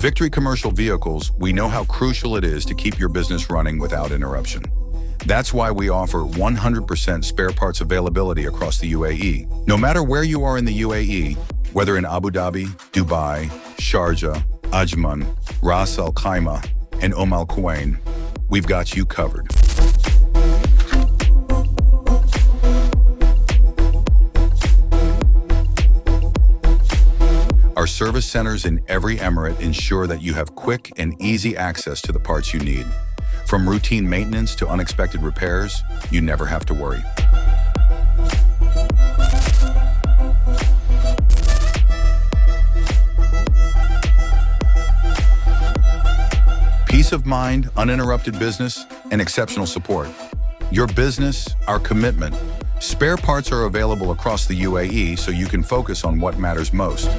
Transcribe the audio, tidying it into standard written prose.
Victory Commercial Vehicles, we know how crucial it is to keep your business running without interruption. That's why we offer 100% spare parts availability across the UAE. No matter where you are in the UAE, whether in Abu Dhabi, Dubai, Sharjah, Ajman, Ras Al Khaimah, and Al Quwain, we've got you covered. Our service centers in every emirate ensure that you have quick and easy access to the parts you need. From routine maintenance to unexpected repairs, you never have to worry. Peace of mind, uninterrupted business, and exceptional support. Your business, our commitment. Spare parts are available across the UAE so you can focus on what matters most.